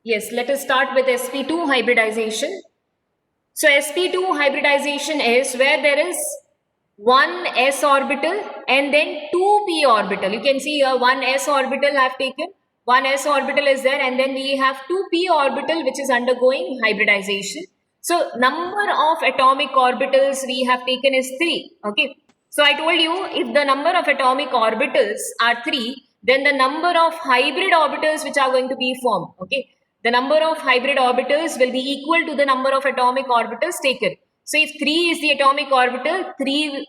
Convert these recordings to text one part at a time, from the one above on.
Yes, let us start with sp2 hybridization. So sp2 hybridization is where there is one s orbital and then two p orbital. You can see here one s orbital I have taken, one s orbital is there, and then we have two p orbital which is undergoing hybridization. So number of atomic orbitals we have taken is 3. Okay. So I told you if the number of atomic orbitals are 3, then the number of hybrid orbitals which are going to be formed. Okay. The number of hybrid orbitals will be equal to the number of atomic orbitals taken. So if 3 is the atomic orbital, 3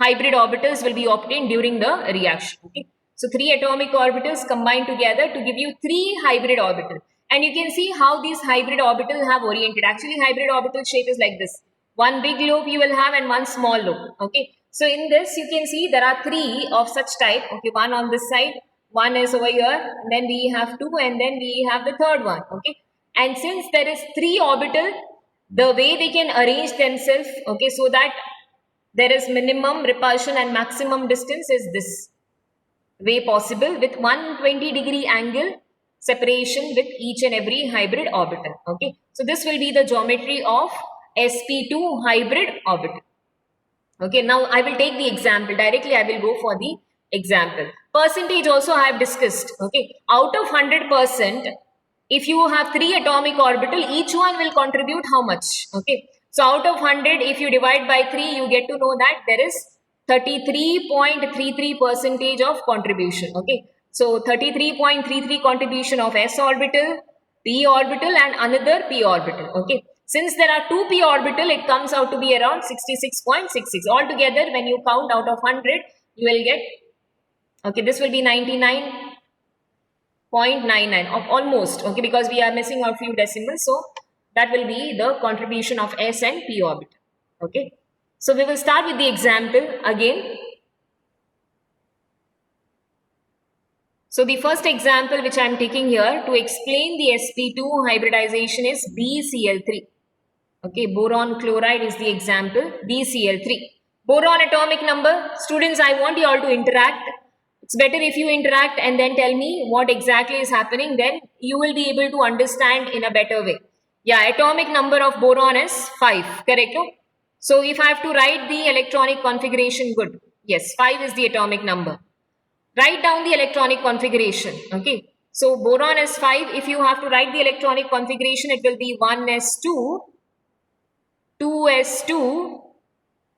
hybrid orbitals will be obtained during the reaction. Okay. So 3 atomic orbitals combined together to give you 3 hybrid orbitals. And you can see how these hybrid orbitals have oriented. Actually, hybrid orbital shape is like this. One big lobe you will have and one small lobe. Okay. So in this, you can see there are 3 of such type. Okay. One on this side, one is over here, and then we have 2, and then we have the third one. Okay. And since there is 3 orbital, the way they can arrange themselves, okay, so that there is minimum repulsion and maximum distance is this way possible with 120-degree angle separation with each and every hybrid orbital. Okay, so this will be the geometry of sp2 hybrid orbital. Okay, now I will take the example. Directly I will go for the example. Percentage also I have discussed. Okay, out of 100%, if you have 3 atomic orbital, each one will contribute how much? Okay, so out of 100, if you divide by 3, you get to know that there is 33.33% of contribution. Okay, so 33.33 contribution of s orbital, p orbital, and another p orbital. Okay, since there are 2 p orbital, it comes out to be around 66.66. Altogether, when you count out of 100, you will get, okay, this will be 99.99 of almost, okay, because we are missing a few decimals. So that will be the contribution of s and p orbital. Okay, so we will start with the example again. So the first example which I am taking here to explain the sp2 hybridization is BCl3. Okay, boron chloride is the example, BCl3. Boron atomic number. Students, I want you all to interact. It's better if you interact and then tell me what exactly is happening. Then you will be able to understand in a better way. Yeah, atomic number of boron is 5. Correct? No? So if I have to write the electronic configuration, good. Yes, 5 is the atomic number. Write down the electronic configuration. Okay. So boron is 5. If you have to write the electronic configuration, it will be 1s2, 2s2,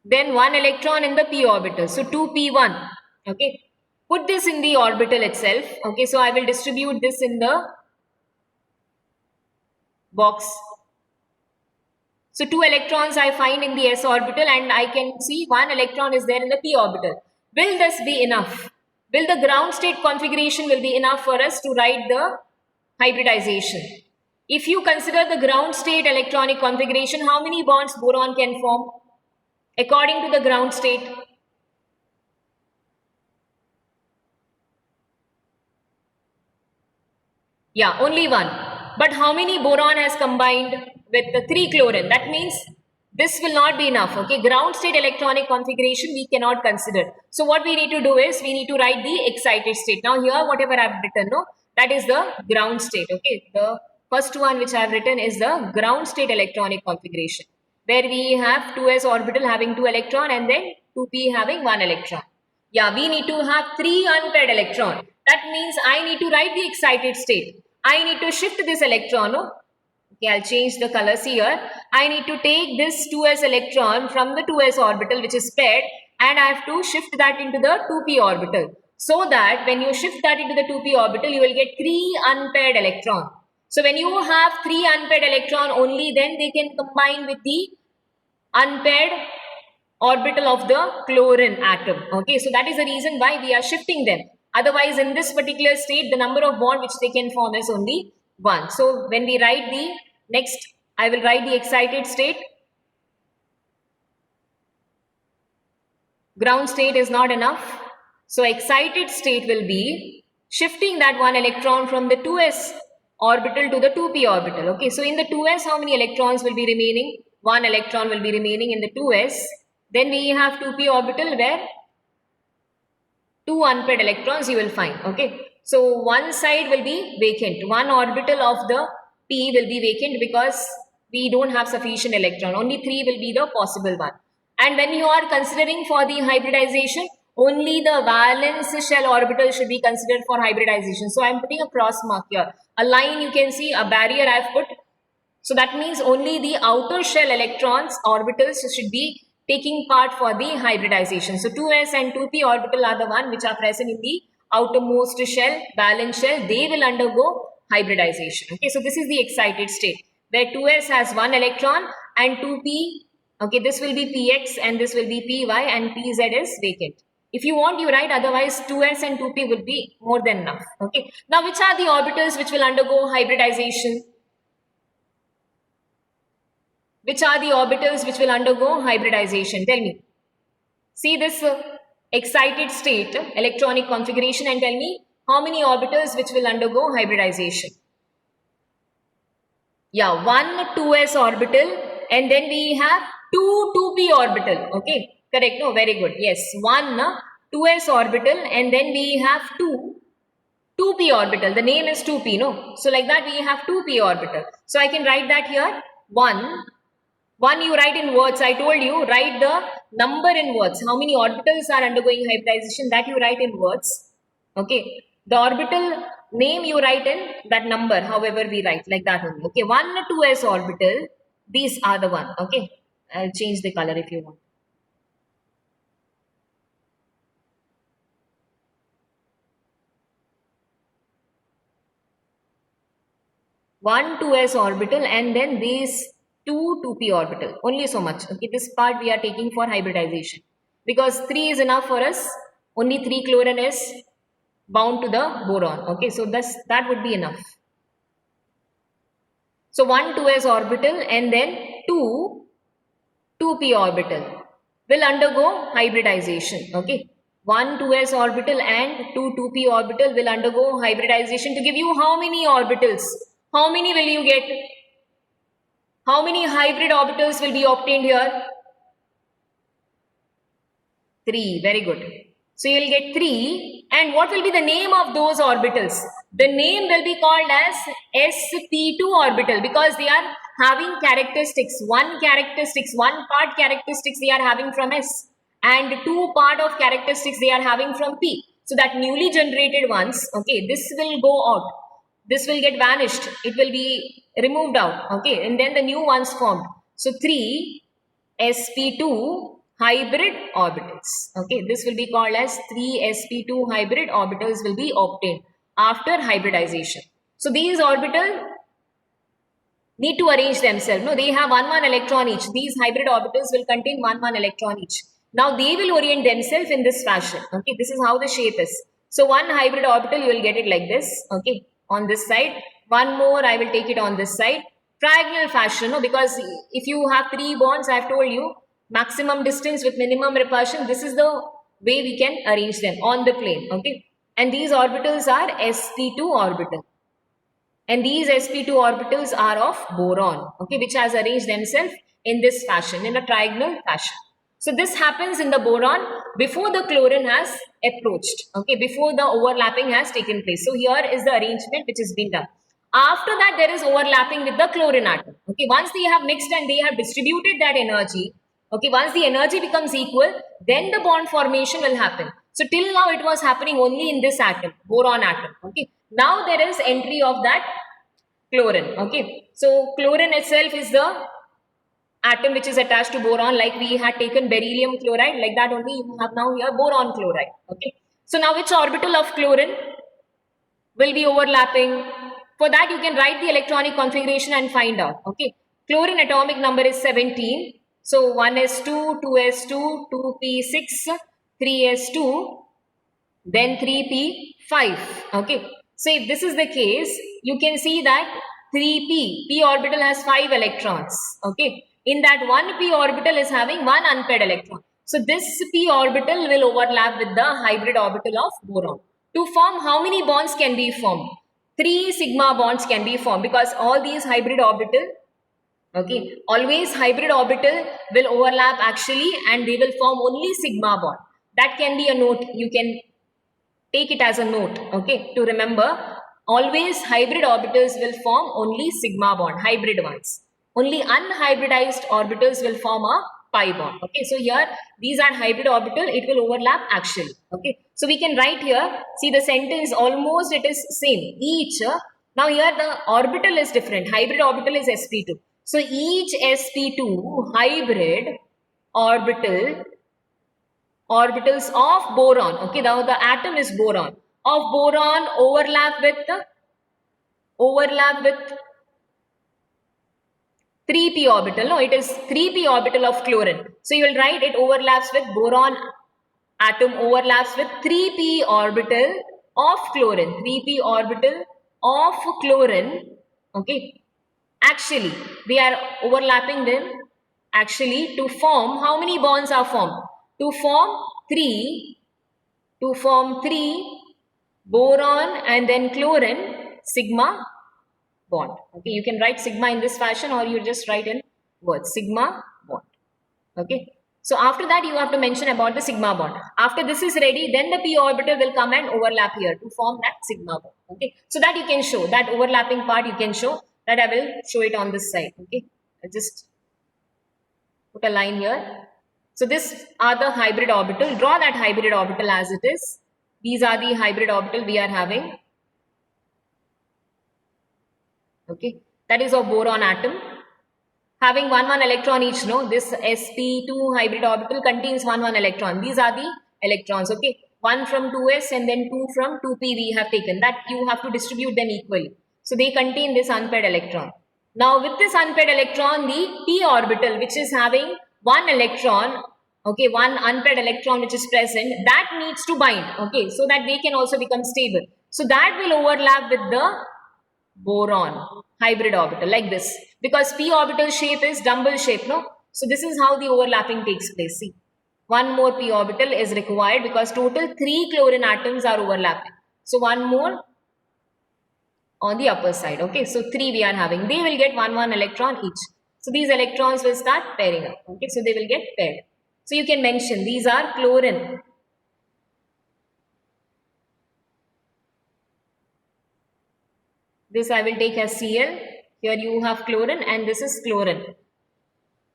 then 1 electron in the p orbital. So 2p1. Okay. Put this in the orbital itself. Okay. So I will distribute this in the box. So 2 electrons I find in the s orbital, and I can see 1 electron is there in the p orbital. Will this be enough? Will the ground state configuration will be enough for us to write the hybridization? If you consider the ground state electronic configuration, how many bonds boron can form according to the ground state? Yeah, only 1. But how many boron has combined with the 3 chlorine? That means this will not be enough. Okay, ground state electronic configuration we cannot consider. So what we need to do is we need to write the excited state. Now here whatever I have written, no, that is the ground state. Okay, the first one which I have written is the ground state electronic configuration, where we have 2s orbital having 2 electron and then 2p having 1 electron. Yeah, we need to have 3 unpaired electron. That means I need to write the excited state. I need to shift this electron. No? Okay, I'll change the colors here. I need to take this 2s electron from the 2s orbital which is paired, and I have to shift that into the 2p orbital. So that when you shift that into the 2p orbital, you will get 3 unpaired electron. So when you have 3 unpaired electron only, then they can combine with the unpaired orbital of the chlorine atom. Okay, so that is the reason why we are shifting them. Otherwise, in this particular state, the number of bond which they can form is only 1. So when we write the next, I will write the excited state. Ground state is not enough. So excited state will be shifting that 1 electron from the 2s orbital to the 2p orbital. Okay, so in the 2s, how many electrons will be remaining? 1 electron will be remaining in the 2s. Then we have 2p orbital where 2 unpaired electrons you will find. Okay, So one side will be vacant. One orbital of the p will be vacant because we don't have sufficient electron. Only 3 will be the possible one. And when you are considering for the hybridization, only the valence shell orbital should be considered for hybridization. So I am putting a cross mark here. A line, you can see, a barrier I have put. So that means only the outer shell electrons orbitals should be taking part for the hybridization. So 2s and 2p orbital are the one which are present in the outermost shell, valence shell. They will undergo hybridization. Okay, so this is the excited state where 2s has one electron and 2p, okay, this will be px and this will be py and pz is vacant. If you want, you write, otherwise 2s and 2p will be more than enough. Okay, now which are the orbitals which will undergo hybridization? Which are the orbitals which will undergo hybridization? Tell me. See this excited state, electronic configuration, and tell me how many orbitals which will undergo hybridization. Yeah, one 2s orbital and then we have two 2p orbital. Okay, correct? No, very good. Yes, one 2s orbital and then we have two 2p orbital. The name is 2p, no? So like that we have 2p orbital. So I can write that here. One you write in words. I told you, write the number in words. How many orbitals are undergoing hybridization, that you write in words. Okay. The orbital name you write in that number, however we write, like that only. Okay. 1, 2s orbital. These are the one. Okay. I'll change the color if you want. One 2s orbital and then these two 2p orbital, only so much. Okay, this part we are taking for hybridization because 3 is enough for us. Only 3 chlorine is bound to the boron. Okay, so that would be enough. So one 2s orbital and then two 2p orbital will undergo hybridization. Okay, one 2s orbital and two 2p orbital will undergo hybridization to give you how many orbitals? How many will you get? How many hybrid orbitals will be obtained here? 3. Very good. So you will get 3. And what will be the name of those orbitals? The name will be called as sp2 orbital because they are having characteristics. One part characteristics they are having from s and 2 part of characteristics they are having from p. So that newly generated ones, okay, this will go out. This will get vanished. It will be removed out. Okay. And then the new ones formed. So 3 sp2 hybrid orbitals. Okay. This will be called as 3 sp2 hybrid orbitals will be obtained after hybridization. So these orbitals need to arrange themselves. No, they have one electron each. These hybrid orbitals will contain one electron each. Now they will orient themselves in this fashion. Okay. This is how the shape is. So one hybrid orbital, you will get it like this. Okay. On this side, one more I will take it on this side, triangular fashion, no? Because if you have 3 bonds, I have told you maximum distance with minimum repulsion, this is the way we can arrange them on the plane. Okay, and these orbitals are sp2 orbital and these sp2 orbitals are of boron, okay, which has arranged themselves in this fashion, in a triangular fashion. So this happens in the boron before the chlorine has approached, okay, before the overlapping has taken place. So here is the arrangement which has been done. After that, there is overlapping with the chlorine atom. Okay, once they have mixed and they have distributed that energy, okay, once the energy becomes equal, then the bond formation will happen. So till now it was happening only in this atom, boron atom. Okay, now there is entry of that chlorine. Okay, so chlorine itself is the atom which is attached to boron, like we had taken beryllium chloride, like that only you have now here boron chloride. Okay, so now which orbital of chlorine will be overlapping? For that you can write the electronic configuration and find out. Okay, chlorine atomic number is 17. So 1s2, 2s2, 2p6, 3s2, then 3p5. Okay, so if this is the case, you can see that 3p, p orbital has 5 electrons. Okay, in that one p orbital is having one unpaired electron. So this p orbital will overlap with the hybrid orbital of boron. To form, how many bonds can be formed? 3 sigma bonds can be formed because all these hybrid orbital, okay, always hybrid orbital will overlap actually and they will form only sigma bond. That can be a note. You can take it as a note, okay, to remember. Always hybrid orbitals will form only sigma bond, hybrid ones. Only unhybridized orbitals will form a pi bond. Okay, so here these are hybrid orbital, it will overlap axially. Okay, so we can write here, see the sentence almost it is same. Each, now here the orbital is different, hybrid orbital is sp2. So each sp2 hybrid orbitals of boron, okay, now the atom is boron, of boron overlap with 3p orbital. No, it is 3p orbital of chlorine. So you will write it overlaps with boron atom overlaps with 3p orbital of chlorine. 3p orbital of chlorine. Okay. Actually, they are overlapping them actually to form, how many bonds are formed? To form three boron and then chlorine sigma bond. Okay, you can write sigma in this fashion or you just write in words sigma bond. Okay, so after that you have to mention about the sigma bond. After this is ready, then the p orbital will come and overlap here to form that sigma bond. Okay, so that you can show that overlapping part, you can show that. I will show it on this side. Okay, I just put a line here. So this are the hybrid orbital. Draw that hybrid orbital as it is. These are the hybrid orbital we are having. Okay, that is of boron atom having 1 electron each. No, this sp2 hybrid orbital contains 1 electron. These are the electrons. Okay, 1 from 2s and then 2 from 2p we have taken. That you have to distribute them equally. So they contain this unpaired electron. Now with this unpaired electron, the p orbital which is having 1 electron, okay, 1 unpaired electron which is present, that needs to bind, okay, so that they can also become stable. So that will overlap with the boron hybrid orbital like this, because p orbital shape is dumbbell shape, no? So this is how the overlapping takes place. See, 1 more p orbital is required because total 3 chlorine atoms are overlapping. So 1 more on the upper side. Okay, so 3 we are having. They will get 1 electron each. So these electrons will start pairing up. Okay, so they will get paired. So you can mention these are chlorine. This I will take as Cl. Here you have chlorine and this is chlorine.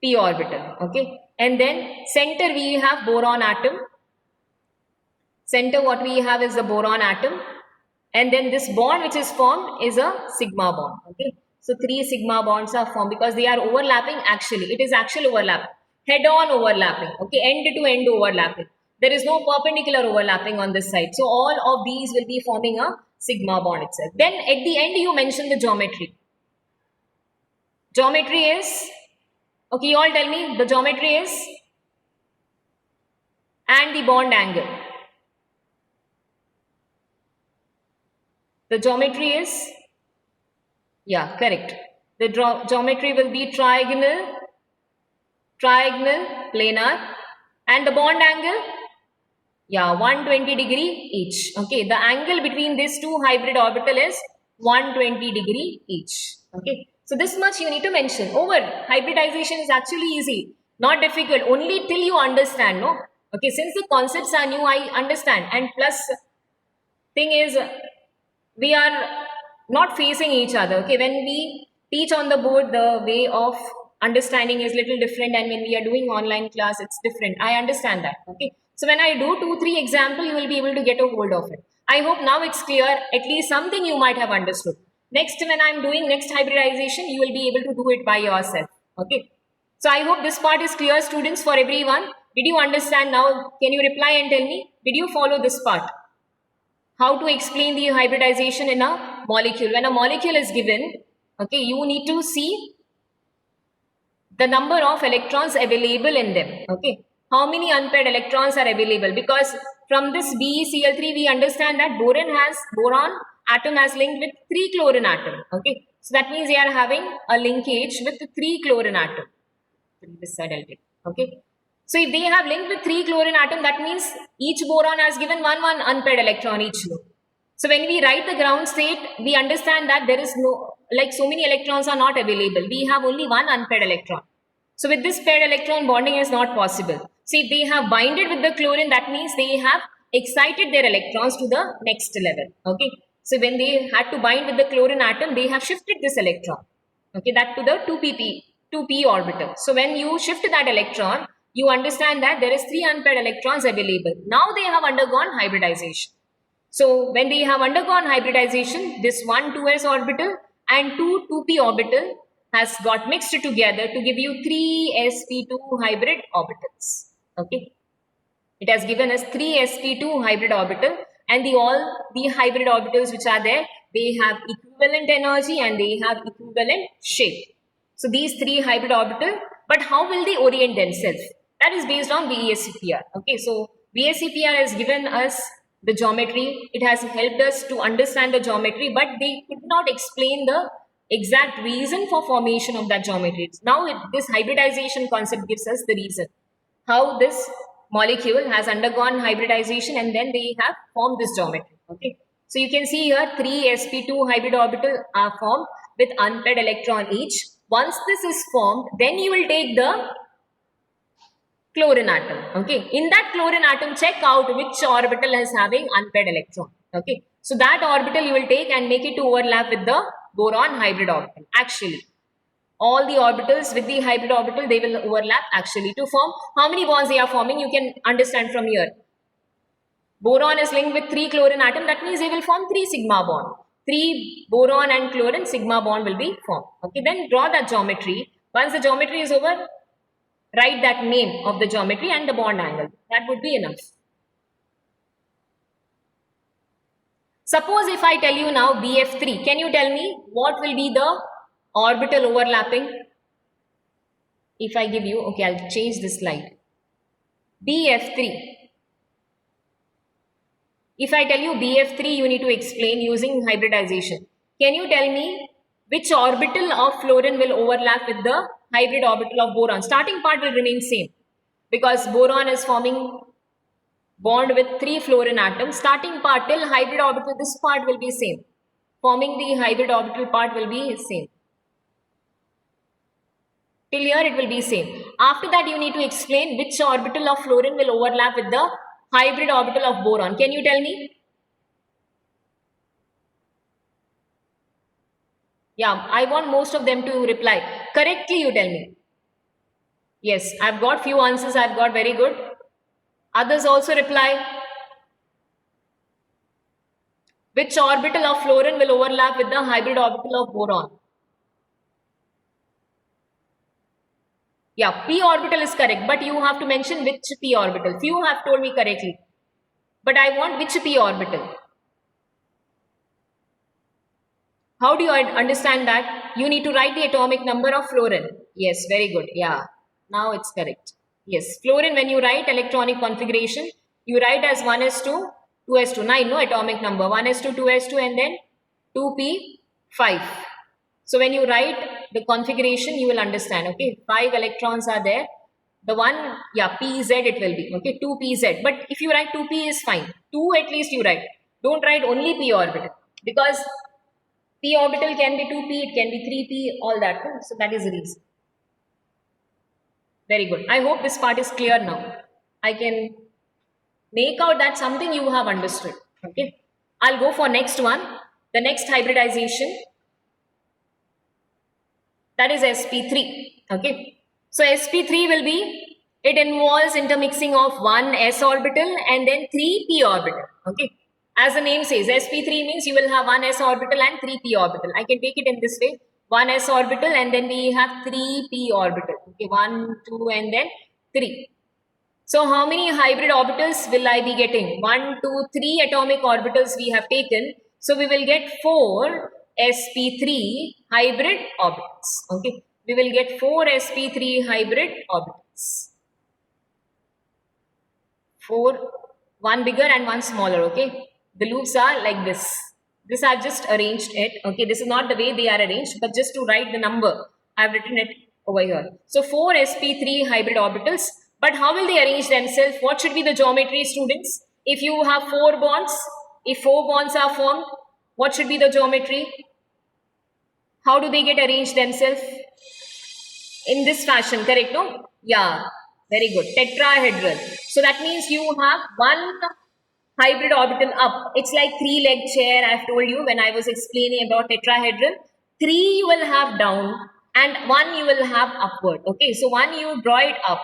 P orbital. Okay, and then center we have boron atom. Center what we have is the boron atom. And then this bond which is formed is a sigma bond. Okay, so 3 sigma bonds are formed because they are overlapping actually. It is actual overlap, head-on overlapping. Okay, end-to-end overlapping. There is no perpendicular overlapping on this side. So all of these will be forming a sigma bond itself. Then at the end you mention the geometry. Geometry is, okay, you all tell me the geometry is, and the bond angle. The geometry is, yeah, correct. The geometry will be trigonal, planar, and the bond angle, yeah, 120 degree each. Okay, the angle between these two hybrid orbital is 120 degree each. Okay, so this much you need to mention. Over, hybridization is actually easy, not difficult, only till you understand, no? Okay, since the concepts are new, I understand, and plus thing is, we are not facing each other. Okay, when we teach on the board, the way of understanding is little different, and when we are doing online class, it's different. I understand that. Okay, so when I do 2-3 example, you will be able to get a hold of it. I hope now it's clear, at least something you might have understood. Next, when I'm doing next hybridization, you will be able to do it by yourself. Okay, so I hope this part is clear, students, for everyone. Did you understand now? Can you reply and tell me, did you follow this part? How to explain the hybridization in a molecule. When a molecule is given, okay, you need to see the number of electrons available in them. Okay, how many unpaired electrons are available? Because from this BeCl3 we understand that boron atom has linked with 3 chlorine atom. Okay, so that means they are having a linkage with 3 chlorine atom. This side I'll take. Okay, so if they have linked with 3 chlorine atom, that means each boron has given 1 unpaired electron each. So when we write the ground state, we understand that there is no, like so many electrons are not available. We have only 1 unpaired electron. So with this paired electron, bonding is not possible. See, if they have binded with the chlorine, that means they have excited their electrons to the next level. Okay, so when they had to bind with the chlorine atom, they have shifted this electron, okay, that to the 2p orbital. So when you shift that electron, you understand that there is 3 unpaired electrons available. Now they have undergone hybridization. So when they have undergone hybridization, this one 2s orbital and 2p orbital has got mixed together to give you 3 sp2 hybrid orbitals. Okay, it has given us 3 sp2 hybrid orbital, and all the hybrid orbitals which are there, they have equivalent energy and they have equivalent shape. So these 3 hybrid orbital, but how will they orient themselves? That is based on VSEPR. Okay, so VSEPR has given us the geometry. It has helped us to understand the geometry, but they could not explain the exact reason for formation of that geometry. Now this hybridization concept gives us the reason how this molecule has undergone hybridization and then they have formed this geometry. Okay, so you can see here 3 sp2 hybrid orbital are formed with unpaired electron each. Once this is formed, then you will take the chlorine atom. Okay, in that chlorine atom, check out which orbital is having unpaired electron. Okay, so that orbital you will take and make it to overlap with the boron hybrid orbital. Actually, all the orbitals with the hybrid orbital, they will overlap actually to form how many bonds they are forming. You can understand from here. Boron is linked with 3 chlorine atom. That means they will form 3 sigma bond. 3 boron and chlorine, sigma bond will be formed. Okay, then draw that geometry. Once the geometry is over, write that name of the geometry and the bond angle. That would be enough. Suppose if I tell you now BF3, can you tell me what will be the orbital overlapping? If I give you, okay, I'll change this slide. BF3. If I tell you BF3, you need to explain using hybridization. Can you tell me which orbital of fluorine will overlap with the hybrid orbital of boron? Starting part will remain same because boron is forming bond with 3 fluorine atoms. Starting part till hybrid orbital, this part will be same. Forming the hybrid orbital part will be same. Till here it will be same. After that you need to explain which orbital of fluorine will overlap with the hybrid orbital of boron. Can you tell me? Yeah, I want most of them to reply. Correctly you tell me. Yes, I've got few answers. I've got very good. Others also reply. Which orbital of fluorine will overlap with the hybrid orbital of boron? Yeah, p orbital is correct, but you have to mention which p orbital. Few have told me correctly, but I want which p orbital. How do you understand that? You need to write the atomic number of fluorine. Yes, very good. Yeah, now it's correct. Yes, fluorine, when you write electronic configuration, you write as 1s2, 2s2, 9, no atomic number, 1s2, 2s2 and then 2p5. So when you write the configuration, you will understand, okay, 5 electrons are there. The one, yeah, pz it will be, okay, 2pz. But if you write 2p is fine. 2 at least you write. Don't write only p orbital because p orbital can be 2p, it can be 3p, all that. So that is the reason. Very good. I hope this part is clear now. I can make out that something you have understood. Okay. I'll go for next one. The next hybridization. That is sp3. Okay. So sp3 will be, it involves intermixing of 1 s orbital and then 3 p orbital. Okay. As the name says, sp3 means you will have 1 s orbital and 3 p orbital. I can take it in this way. 1 s orbital and then we have 3 p orbital. Okay, 1, 2 and then 3. So how many hybrid orbitals will I be getting? 1, 2, 3 atomic orbitals we have taken. So we will get 4 sp3 hybrid orbitals. Okay, we will get 4 sp3 hybrid orbitals. 4, one bigger and one smaller. Okay, the loops are like this. This I've just arranged it. Okay, this is not the way they are arranged, but just to write the number, I've written it over here. So 4 sp3 hybrid orbitals. But how will they arrange themselves? What should be the geometry, students? If you have 4 bonds, if 4 bonds are formed, what should be the geometry? How do they get arranged themselves? In this fashion, correct? No? Yeah, very good. Tetrahedral. So that means you have one hybrid orbital up. It's like three-leg chair. I've told you when I was explaining about tetrahedral. Three you will have down and one you will have upward. Okay, so one you draw it up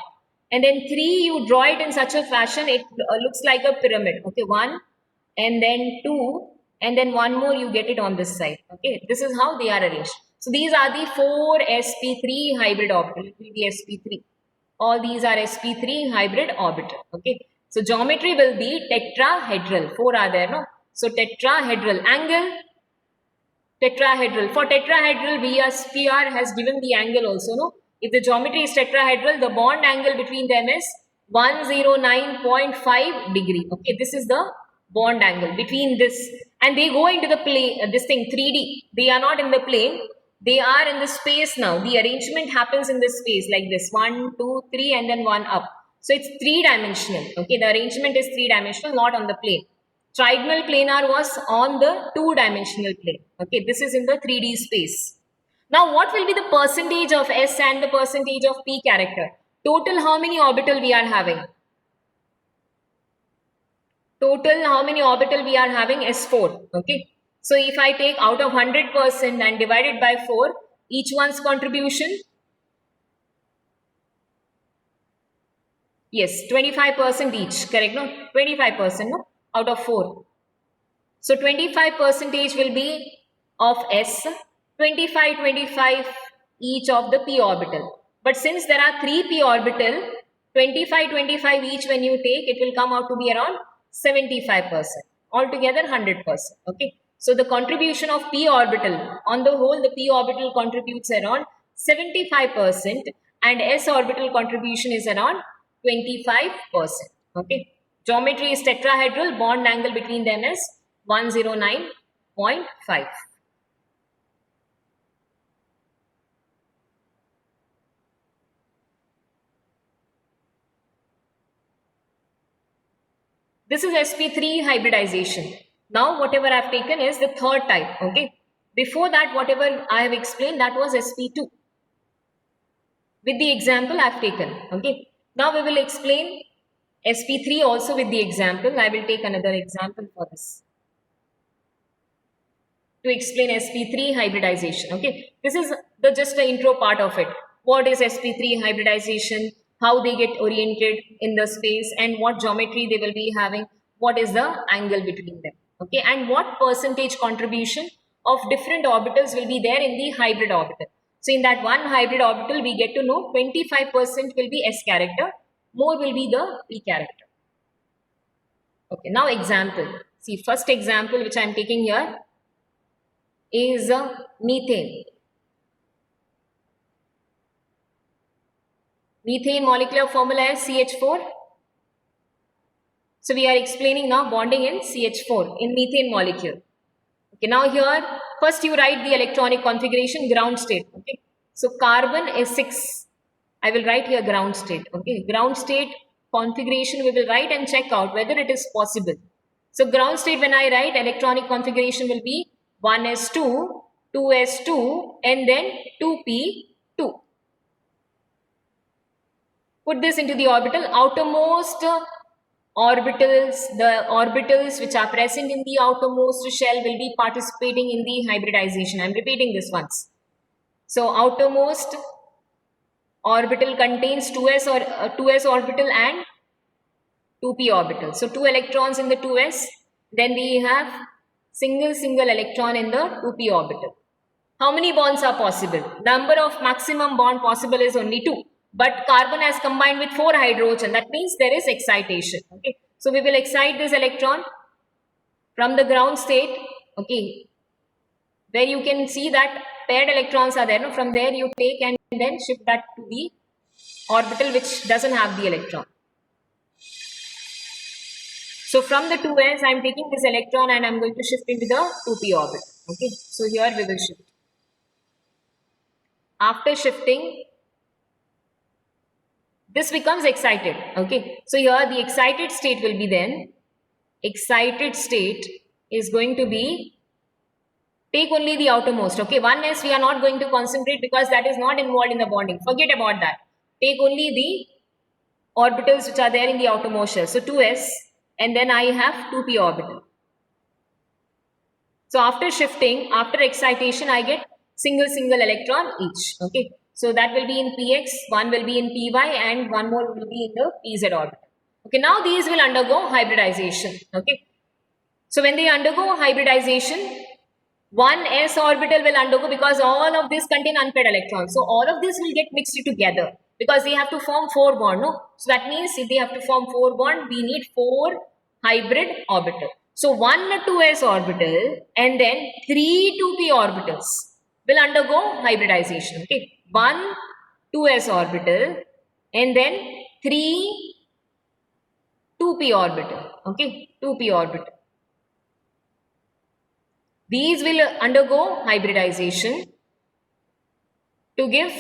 and then three you draw it in such a fashion it looks like a pyramid. Okay, one and then two and then one more you get it on this side. Okay, this is how they are arranged. So these are the 4 sp3 hybrid orbital. It will be sp3. All these are sp3 hybrid orbital. Okay, so geometry will be tetrahedral. 4 are there, no? So tetrahedral angle, tetrahedral. For tetrahedral, VSPR has given the angle also, no? If the geometry is tetrahedral, the bond angle between them is 109.5 degree. Okay, this is the bond angle between this, and they go into the plane, this thing 3D. They are not in the plane, they are in the space now. The arrangement happens in the space like this, 1, 2, 3 and then 1 up. So it's 3-dimensional. Okay, the arrangement is 3-dimensional, not on the plane. Trigonal planar was on the 2-dimensional plane. Okay, this is in the 3D space. Now what will be the percentage of S and the percentage of P character? Total how many orbital we are having? Total how many orbital we are having is 4. Okay, so if I take out of 100% and divide it by 4, each one's contribution, yes, 25% each, correct? No, 25%, no, out of 4. So 25% will be of S, 25 each of the p orbital. But since there are 3 p orbital, 25 each when you take, it will come out to be around 75%. Altogether 100%. Okay. So the contribution of p orbital, on the whole, the p orbital contributes around 75% and s orbital contribution is around 25%. Okay. Geometry is tetrahedral, bond angle between them is 109.5. This is sp3 hybridization. Now whatever I have taken is the third type. Okay. Before that, whatever I have explained, that was sp2. With the example I have taken. Okay. Now we will explain sp3 also with the example. I will take another example for this to explain sp3 hybridization. Okay. This is the just the intro part of it. What is sp3 hybridization? How they get oriented in the space and what geometry they will be having, what is the angle between them, okay, and what percentage contribution of different orbitals will be there in the hybrid orbital. So in that one hybrid orbital, we get to know 25% will be S character, more will be the P character. Okay, now example. See, first example which I am taking here is methane. Methane molecular formula is CH4. So we are explaining now bonding in CH4 in methane molecule. Okay, now here first you write the electronic configuration, ground state. Okay, so carbon is 6. I will write here ground state. Okay, ground state configuration we will write and check out whether it is possible. So ground state, when I write, electronic configuration will be 1s2, 2s2 and then 2p2. Put this into the orbital. Outermost orbitals, the orbitals which are present in the outermost shell will be participating in the hybridization. I am repeating this once. So outermost orbital contains 2s or 2s orbital and 2p orbital. So 2 electrons in the 2s. Then we have single electron in the 2p orbital. How many bonds are possible? Number of maximum bond possible is only 2. But carbon has combined with 4 hydrogen. That means there is excitation. Okay. So we will excite this electron from the ground state. Okay. Where you can see that paired electrons are there. No? From there you take and then shift that to the orbital which doesn't have the electron. So from the 2s, I am taking this electron and I am going to shift into the 2p orbit. Okay. So here we will shift. After shifting, this becomes excited. Okay. So here the excited state will be then. Excited state is going to be, take only the outermost. Okay. 1s we are not going to concentrate because that is not involved in the bonding. Forget about that. Take only the orbitals which are there in the outermost shell. So 2s. and then I have 2p orbital. So after shifting, after excitation, I get single electron each. Okay. So that will be in px, one will be in py, and one more will be in the pz orbital. Okay. Now these will undergo hybridization. Okay. So when they undergo hybridization, one s orbital will undergo, because all of this contain unpaired electrons. So all of this will get mixed together because they have to form 4 bond. No? So that means if they have to form 4 bond, we need 4 hybrid orbital. So 1 2s orbital and then 3 2p orbitals will undergo hybridization. Okay, 1 2s orbital and then 3 2p orbital. Okay, 2p orbital. These will undergo hybridization to give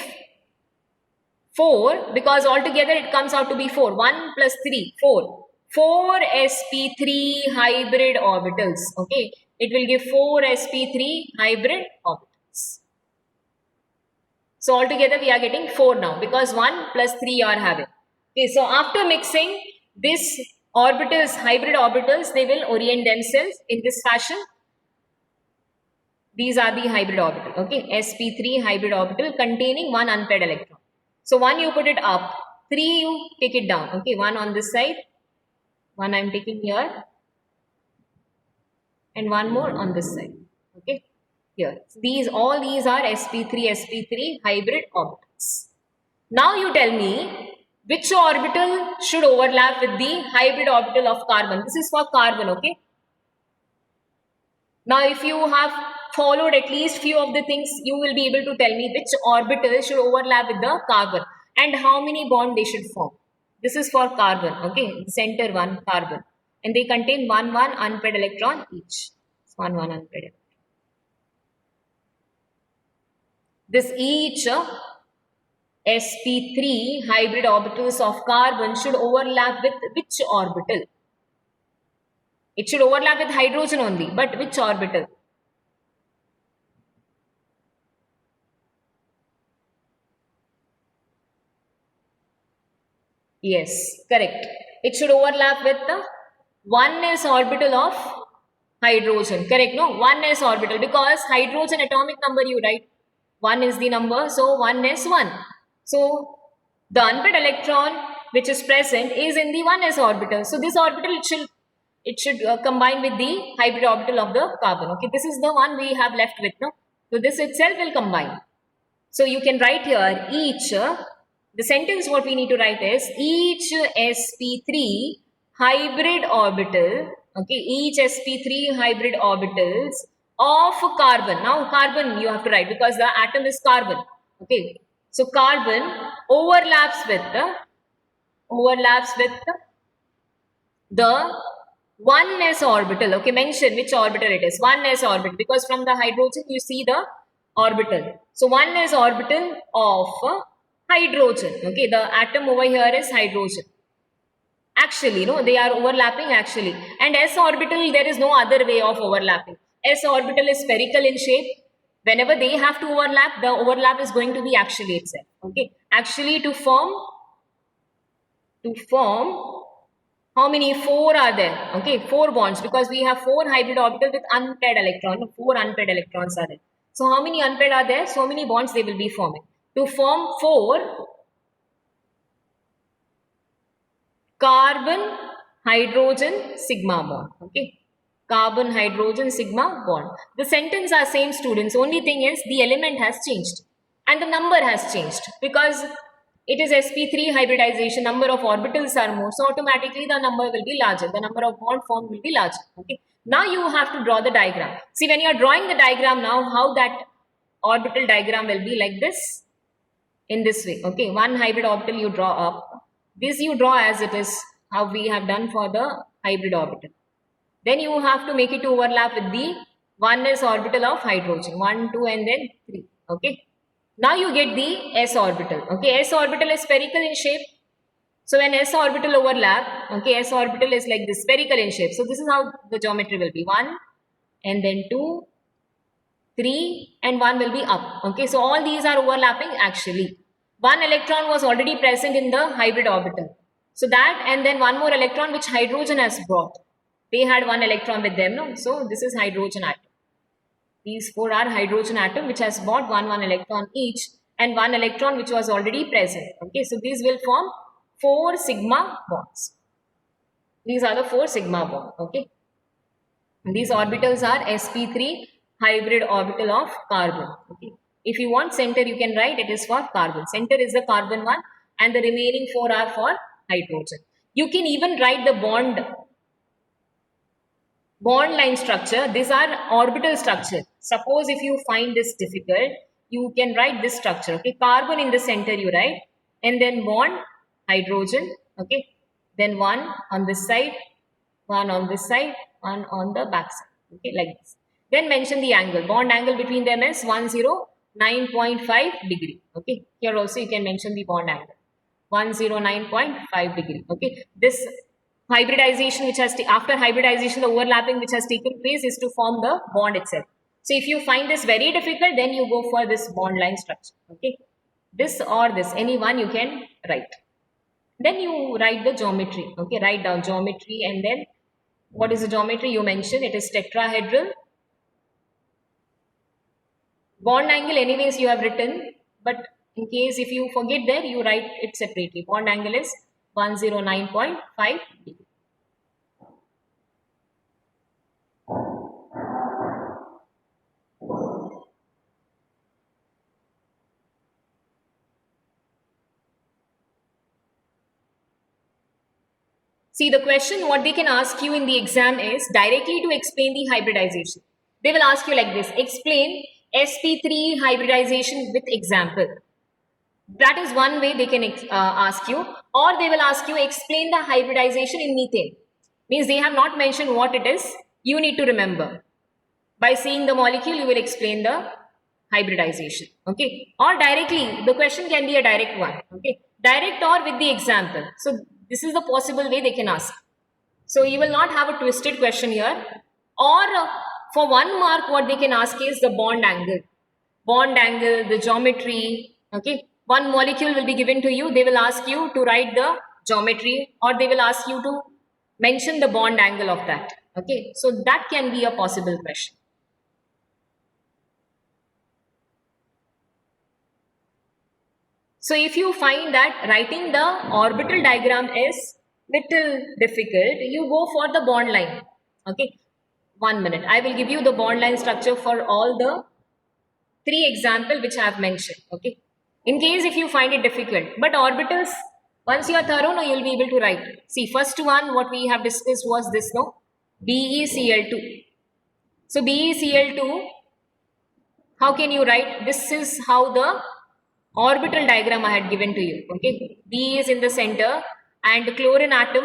4, because altogether it comes out to be 4. 1 plus 3, 4. 4 sp3 hybrid orbitals. Okay, it will give 4 sp3 hybrid orbitals. So altogether we are getting 4 now, because 1 plus 3 you are having. Okay, so after mixing this orbitals, hybrid orbitals, they will orient themselves in this fashion. These are the hybrid orbital. Okay, sp3 hybrid orbital containing 1 unpaired electron. So 1 you put it up, 3 you take it down. Okay, 1 on this side, 1 I am taking here, and 1 more on this side. Okay, here. So all these are sp3 hybrid orbitals. Now you tell me which orbital should overlap with the hybrid orbital of carbon. This is for carbon. Okay. Now if you have followed at least few of the things, you will be able to tell me which orbital should overlap with the carbon and how many bonds they should form. This is for carbon. Okay, center one carbon, and they contain 1 unpaired electron each. 1 unpaired electron. This each sp3 hybrid orbitals of carbon should overlap with which orbital? It should overlap with hydrogen only, but which orbital? Yes, correct. It should overlap with the 1s orbital of hydrogen. Correct, no? 1s orbital, because hydrogen atomic number you write. 1 is the number, so 1s 1. So the unpaired electron which is present is in the 1s orbital. So this orbital it should combine with the hybrid orbital of the carbon. Okay, this is the one we have left with. No? So this itself will combine. So you can write here each, the sentence what we need to write is each sp3 hybrid orbital, okay, each sp3 hybrid orbitals of carbon. Now carbon you have to write because the atom is carbon. Okay, so carbon overlaps with the 1s orbital. Okay, mention which orbital it is. 1s orbital, because from the hydrogen you see the orbital. So 1s orbital of hydrogen. Okay, the atom over here is hydrogen. Actually, no, they are overlapping actually. And s orbital, there is no other way of overlapping. S orbital is spherical in shape. Whenever they have to overlap, the overlap is going to be actually itself. Okay, actually to form how many? 4 are there. Okay, 4 bonds, because we have 4 hybrid orbital with unpaired electron. 4 unpaired electrons are there. So how many unpaired are there? So many bonds they will be forming. To form 4 carbon hydrogen sigma bond. Okay, carbon hydrogen sigma bond. The sentence are same, students. Only thing is the element has changed and the number has changed, because it is sp3 hybridization, number of orbitals are more, so automatically the number will be larger, the number of bond formed will be larger. Okay, now you have to draw the diagram. See, when you are drawing the diagram now, how that orbital diagram will be like this, in this way. Okay, one hybrid orbital you draw up, this you draw as it is, how we have done for the hybrid orbital. Then you have to make it to overlap with the 1s orbital of hydrogen, 1 2 and then 3. Okay, now you get the s orbital. Okay, s orbital is spherical in shape. So when s orbital overlap, okay, s orbital is like this, spherical in shape. So this is how the geometry will be, 1 and then 2, 3 and 1 will be up. Okay, so all these are overlapping actually. 1 electron was already present in the hybrid orbital. So that, and then one more electron which hydrogen has brought. They had one electron with them, no? So this is hydrogen atom. These four are hydrogen atom which has brought one electron each, and one electron which was already present. Okay, so these will form 4 sigma bonds. These are the 4 sigma bonds. Okay, and these orbitals are sp3 hybrid orbital of carbon. Okay, if you want center, you can write it is for carbon. Center is the carbon one, and the remaining 4 are for hydrogen. You can even write the bond line structure. These are orbital structure. Suppose if you find this difficult, you can write this structure. Okay, carbon in the center you write, and then bond hydrogen. Okay, then one on this side, one on this side, one on the back side. Okay, like this. Then mention the angle. Bond angle between them is 109.5 degree. Okay, here also you can mention the bond angle 109.5 degree. Okay, this hybridization which has after hybridization, the overlapping which has taken place is to form the bond itself. So if you find this very difficult, then you go for this bond line structure. Okay, this or this, any one you can write. Then you write the geometry. Okay, write down geometry, and then what is the geometry you mention? It is tetrahedral. Bond angle anyways you have written, but in case if you forget there, you write it separately. Bond angle is 109.5 degree. See, the question what they can ask you in the exam is directly to explain the hybridization. They will ask you like this: explain sp3 hybridization with example. That is one way they can ask you, or they will ask you explain the hybridization in methane. Means they have not mentioned what it is. You need to remember. By seeing the molecule, you will explain the hybridization. Okay, or directly. The question can be a direct one. Okay, direct or with the example. So this is the possible way they can ask. So you will not have a twisted question here. Or for 1 mark, what they can ask is the bond angle. Bond angle, the geometry. Okay, one molecule will be given to you. They will ask you to write the geometry, or they will ask you to mention the bond angle of that. Okay, so that can be a possible question. So if you find that writing the orbital diagram is little difficult, you go for the bond line. Okay, 1 minute. I will give you the bond line structure for all the 3 examples which I have mentioned. Okay, in case if you find it difficult, but orbitals, once you are thorough, no, you will be able to write. See, first one what we have discussed was this, no, BeCl2. So BeCl2, how can you write? This is how the orbital diagram I had given to you. Okay, B is in the center, and the chlorine atom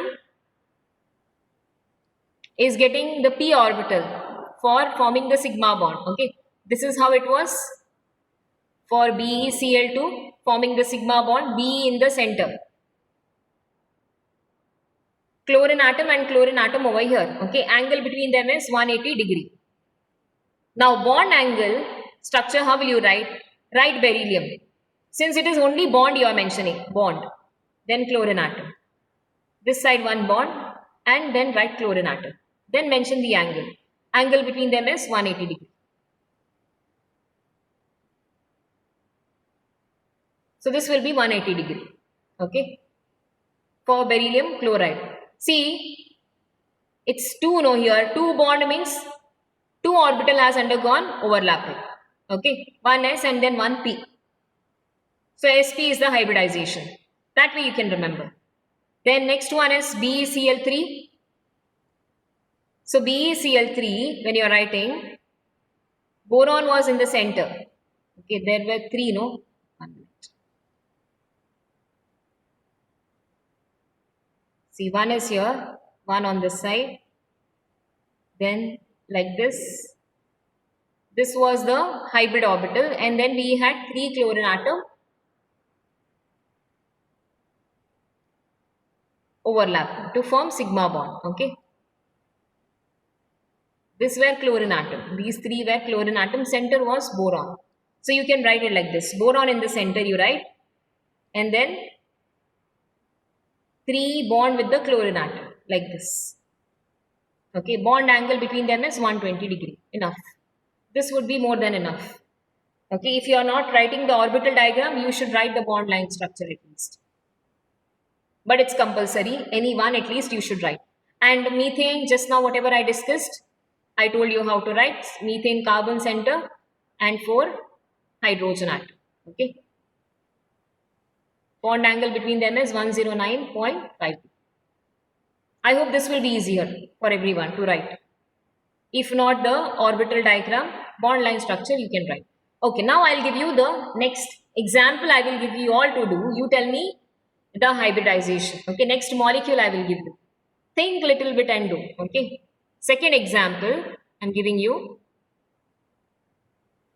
is getting the p orbital for forming the sigma bond. Okay, this is how it was for BeCl2 forming the sigma bond, B in the center. Chlorine atom and chlorine atom over here. Okay, angle between them is 180 degree. Now bond angle structure, how will you write? Write beryllium. Since it is only bond you are mentioning, bond, then chlorine atom. This side one bond, and then write chlorine atom. Then mention the angle. Angle between them is 180 degree. So this will be 180 degree. Okay, for beryllium chloride. See, it's 2 no here. 2 bond means 2 orbital has undergone overlapping. Okay, one s and then one p. So sp is the hybridization. That way you can remember. Then next one is BeCl3. So BeCl3, when you are writing, boron was in the center. Okay, there were 3, no? 1 minute. See, one is here, one on this side. Then like this. This was the hybrid orbital, and then we had 3 chlorine atom overlap to form sigma bond. Okay, this were chlorine atom, these 3 were chlorine atom, center was boron. So you can write it like this: boron in the center you write, and then 3 bond with the chlorine atom like this. Okay, bond angle between them is 120 degree. Enough. This would be more than enough. Okay, if you are not writing the orbital diagram, you should write the bond line structure at least. But it's compulsory. Any one at least you should write. And methane, just now whatever I discussed, I told you how to write methane carbon center and 4 hydrogen atom. Okay. Bond angle between them is 109.5. I hope this will be easier for everyone to write. If not the orbital diagram, bond line structure you can write. Okay, now I'll give you the next example I will give you all to do. You tell me the hybridization. Okay, next molecule I will give you. Think little bit and do. Okay. Second example I'm giving you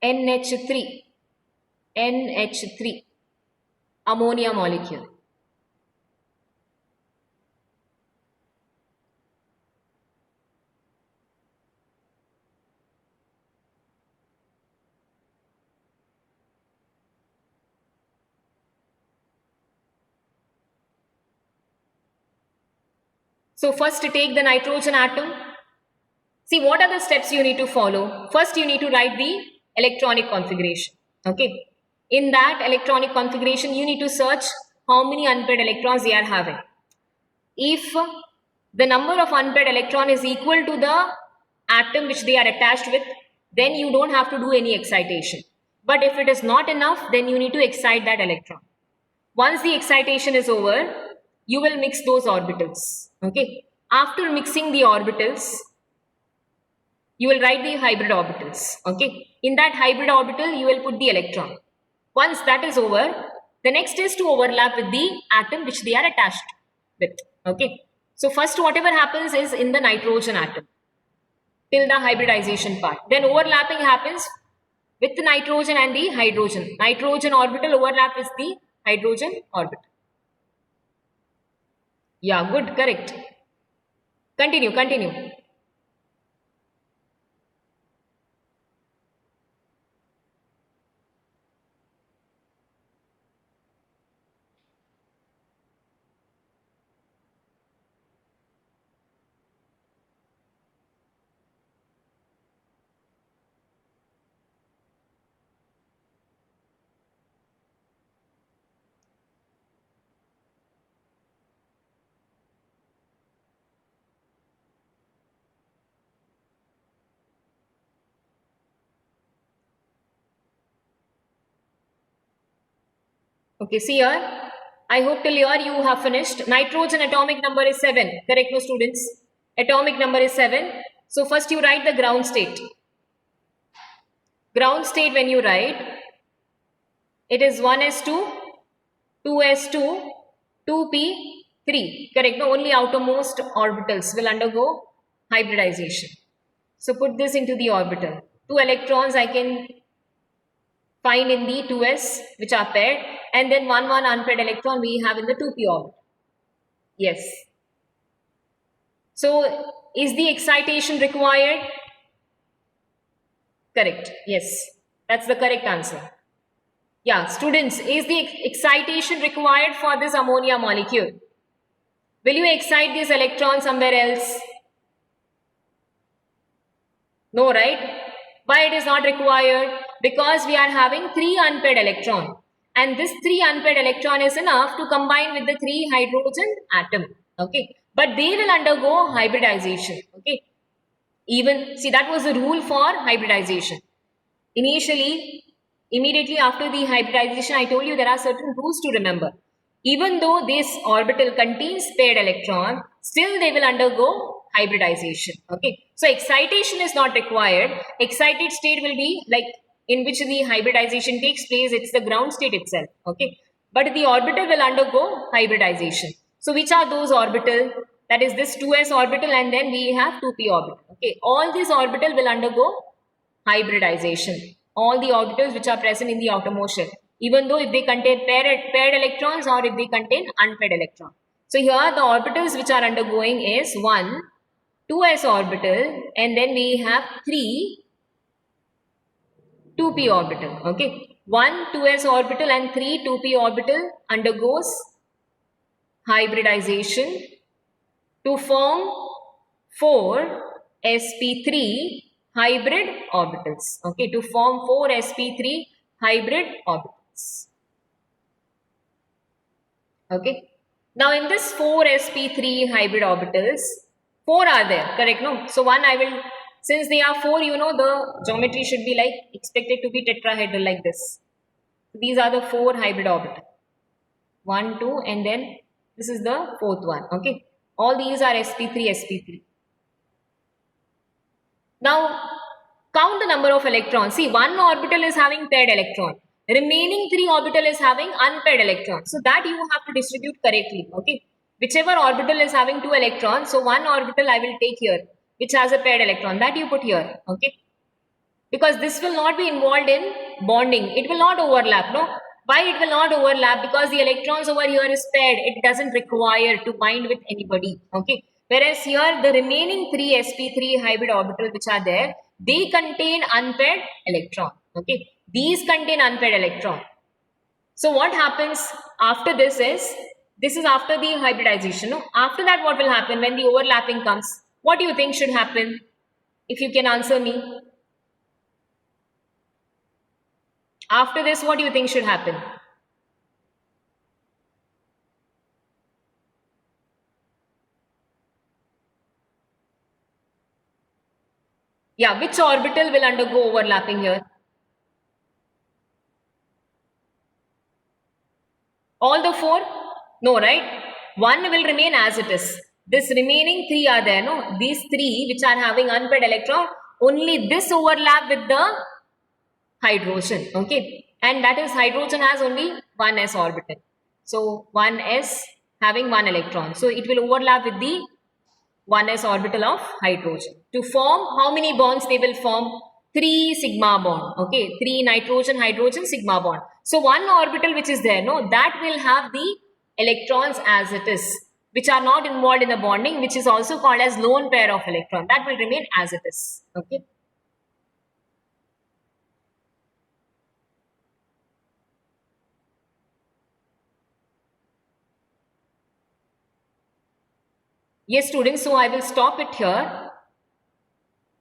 NH3. NH3. Ammonia molecule. So first take the nitrogen atom. See what are the steps you need to follow. First you need to write the electronic configuration. Okay. In that electronic configuration you need to search how many unpaired electrons they are having. If the number of unpaired electron is equal to the atom which they are attached with, then you don't have to do any excitation. But if it is not enough, then you need to excite that electron. Once the excitation is over, you will mix those orbitals. Okay. After mixing the orbitals, you will write the hybrid orbitals. Okay. In that hybrid orbital, you will put the electron. Once that is over, the next is to overlap with the atom which they are attached with. Okay. So first whatever happens is in the nitrogen atom till the hybridization part. Then overlapping happens with the nitrogen and the hydrogen. Nitrogen orbital overlap is the hydrogen orbital. Yeah, good, correct. Continue, continue. Okay, see here. I hope till here you have finished. Nitrogen atomic number is 7. Correct, no students? Atomic number is 7. So first you write the ground state. Ground state when you write, it is 1s2, 2s2, 2p3. Correct, no? Only outermost orbitals will undergo hybridization. So put this into the orbital. 2 electrons I can find in the 2s which are paired, and then 1 unpaired electron we have in the 2p orbit. Yes. So is the excitation required? Correct. Yes. That's the correct answer. Yeah, students, is the excitation required for this ammonia molecule? Will you excite this electron somewhere else? No, right? Why it is not required? Because we are having 3 unpaired electron, and this 3 unpaired electron is enough to combine with the 3 hydrogen atom. Okay, but they will undergo hybridization. Okay, even see that was the rule for hybridization. Initially, immediately after the hybridization, I told you there are certain rules to remember. Even though this orbital contains paired electron, still they will undergo hybridization. Okay, so excitation is not required. Excited state will be like in which the hybridization takes place. It's the ground state itself. Okay, but the orbital will undergo hybridization. So which are those orbital? That is this 2s orbital, and then we have 2p orbital. Okay, all these orbital will undergo hybridization. All the orbitals which are present in the outermost shell, even though if they contain paired electrons or if they contain unpaired electron. So here the orbitals which are undergoing is 1 2s orbital, and then we have 3 2p orbital. Okay, 1 2s orbital and 3 2p orbital undergoes hybridization to form 4 sp3 hybrid orbitals. Okay, to form 4 sp3 hybrid orbitals. Okay. Now in this 4 sp3 hybrid orbitals, 4 are there, correct? No? So one I will, since they are 4, you know, the geometry should be like expected to be tetrahedral like this. These are the 4 hybrid orbitals. 1, 2, and then this is the fourth one. Okay. All these are sp3, sp3. Now count the number of electrons. See, one orbital is having paired electron. Remaining 3 orbital is having unpaired electrons. So that you have to distribute correctly. Okay. Whichever orbital is having 2 electrons, so one orbital I will take here, which has a paired electron. That you put here. Okay. Because this will not be involved in bonding. It will not overlap. No. Why it will not overlap? Because the electrons over here is paired. It doesn't require to bind with anybody. Okay. Whereas here the remaining 3 sp3 hybrid orbital which are there, they contain unpaired electron. Okay. These contain unpaired electron. So what happens after this is after the hybridization. No? After that what will happen when the overlapping comes? What do you think should happen? If you can answer me. After this, what do you think should happen? Yeah, which orbital will undergo overlapping here? All the 4? No, right? One will remain as it is. This remaining 3 are there, no? These 3 which are having unpaired electron, only this overlap with the hydrogen, okay? And that is hydrogen has only one s orbital. So, one s having one electron. So, it will overlap with the 1s orbital of hydrogen. To form how many bonds they will form? 3 sigma bond. Okay, 3 nitrogen, hydrogen, sigma bond. So one orbital which is there, no, that will have the electrons as it is, which are not involved in the bonding, which is also called as lone pair of electron. That will remain as it is. Okay. Yes, students, so I will stop it here.